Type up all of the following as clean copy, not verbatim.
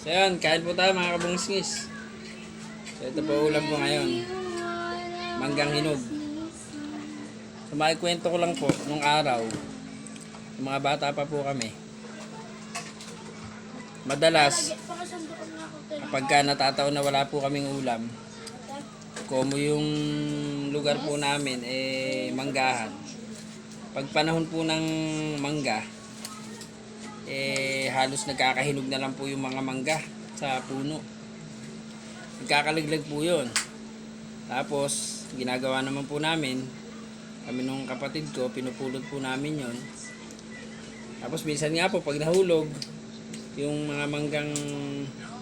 So yun, kain po tayo mga kabungsngis. So ito po ulam po ngayon. Manggang hinog. So makikwento ko lang po, nung araw, yung mga bata pa po kami. Madalas, kapag ka natataon na wala po kaming ulam, komo yung lugar po namin, manggahan. Pag panahon po ng mangga, halos nagkakahinog na lang po yung mga mangga sa puno. Nagkakalaglag po yun. Tapos, ginagawa naman po namin, kami nung kapatid ko, pinupulot po namin yon. Tapos, minsan nga po, pag nahulog, yung mga manggang,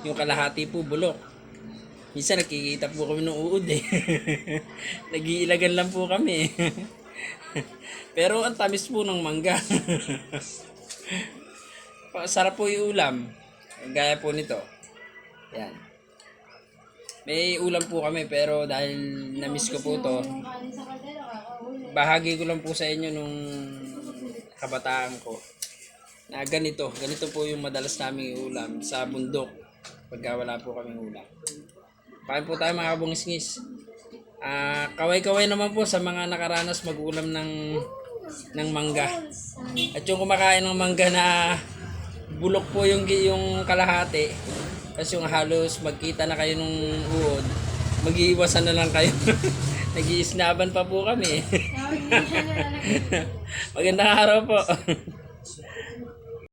yung kalahati po, bulok. Minsan, nakikita po kami ng uod eh. Nag-iilagan lang po kami. Pero, ang tamis po ng mangga. Sarap po yung ulam. Gaya po nito. Yan. May ulam po kami pero dahil na-miss ko po to, bahagi ko lang po sa inyo nung kabataan ko. Na ganito po yung madalas naming ulam sa bundok pagka wala po kaming ulam. Kain po tayo mga kabungsngis. Kaway-kaway naman po sa mga nakaranas mag-ulam ng mangga. At yung kumakain ng mangga na bulok po yung kalahati, kasi yung halos magkita na kayo nung uod, mag-iiwasan na lang kayo. Nag-iisnaban pa po kami. Magandang araw po.